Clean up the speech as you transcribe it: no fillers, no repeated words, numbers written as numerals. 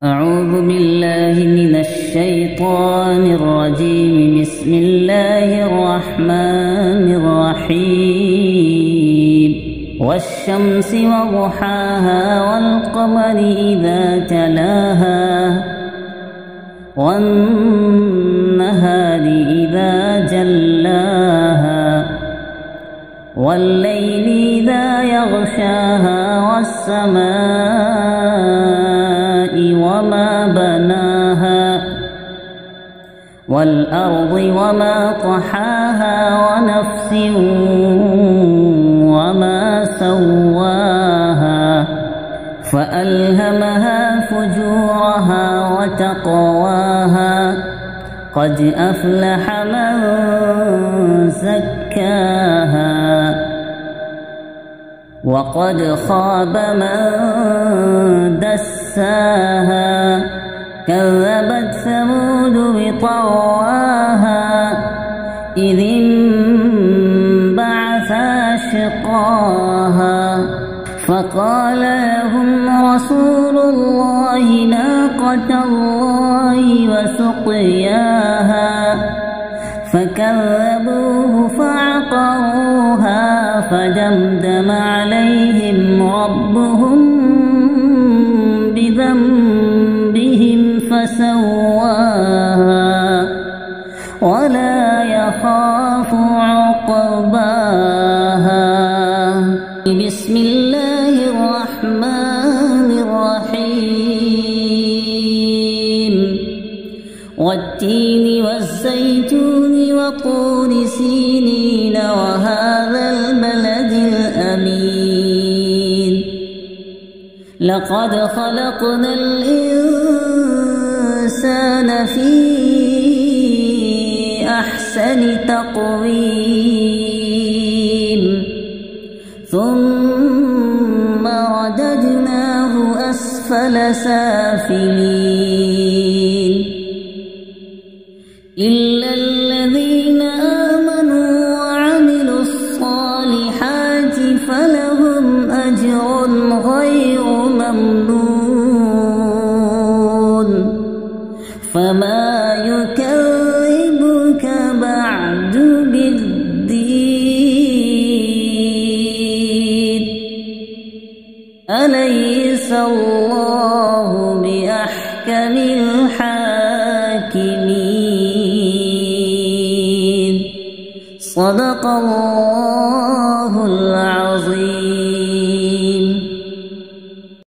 أعوذ بالله من الشيطان الرجيم. بسم الله الرحمن الرحيم. والشمس وضحاها والقمر إذا تلاها والنهار إذا جلاها والليل إذا يغشاها والسماء وما بناها والأرض وما طحاها ونفس وما سواها فألهمها فجورها وتقواها قد أفلح من زكاها وقد خاب من دساها كذبت ثمود بطغواها إذ انبعث أشقاها فقال لهم رسول الله ناقة الله وسقياها فكذبوه فعقروها فدمدم عليهم ربهم بذنبهم فسواها ولا يخاف عقباها. بسم الله الرحمن الرحيم. والتين والزيتون وطور سينين وهذا البلد الأمين لقد خلقنا الإنسان في أحسن تقويم ثم رددناه أسفل سافلين إلا الذين آمنوا وعملوا الصالحات فلهم أجر غير ممنون فما يكذبك بعد بالدين أليس الله بأحكم الحاكمين. صدق الله